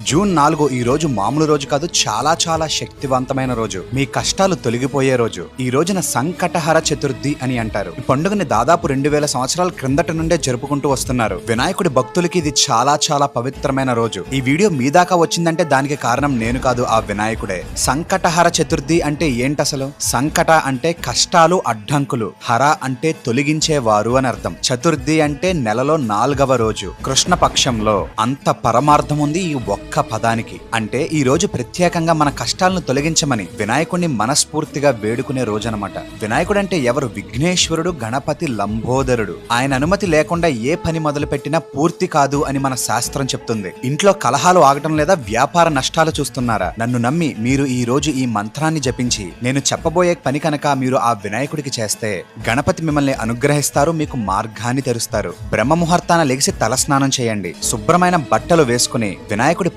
June 4 ఈ రోజు మామూలు రోజు కాదు, చాలా చాలా శక్తివంతమైన రోజు. మీ కష్టాలు తొలగిపోయే రోజు. ఈ రోజున సంకటహర చతుర్థి అని అంటారు. ఈ పండుగని దాదాపు 2000 సంవత్సరాల క్రిందట నుండే జరుపుకుంటూ వస్తున్నారు. వినాయకుడి భక్తులకి ఇది చాలా చాలా పవిత్రమైన రోజు. ఈ వీడియో మీ దాకా వచ్చిందంటే దానికి కారణం నేను కాదు, ఆ వినాయకుడే. సంకటహర చతుర్థి అంటే ఏంటసలు? సంకట అంటే కష్టాలు, అడ్డంకులు. హర అంటే తొలగించేవారు అని అర్థం. చతుర్థి అంటే నెలలో 4వ రోజు. కృష్ణపక్షంలో. అంత పరమార్థం ఉంది ఈ ఒక్క పదానికి. అంటే ఈ రోజు ప్రత్యేకంగా మన కష్టాలను తొలగించమని వినాయకుడిని మనస్ఫూర్తిగా వేడుకునే రోజు అనమాట. వినాయకుడు అంటే ఎవరు? విఘ్నేశ్వరుడు, గణపతి లంబోదరుడు. ఆయన అనుమతి లేకుండా ఏ పని మొదలు పెట్టినా పూర్తి కాదు అని మన శాస్త్రం చెప్తుంది. ఇంట్లో కలహాలు ఆగటం లేదా వ్యాపార నష్టాలు చూస్తున్నారా? నన్ను నమ్మి మీరు ఈ రోజు ఈ మంత్రాన్ని జపించి నేను చెప్పబోయే పని కనుక మీరు ఆ వినాయకుడికి చేస్తే గణపతి మిమ్మల్ని అనుగ్రహిస్తారు, మీకు మార్గాన్ని తెరుస్తారు. బ్రహ్మ ముహూర్తాన లెగిసి తలస్నానం చేయండి. శుభ్రమైన బట్టలు వేసుకుని వినాయకుడి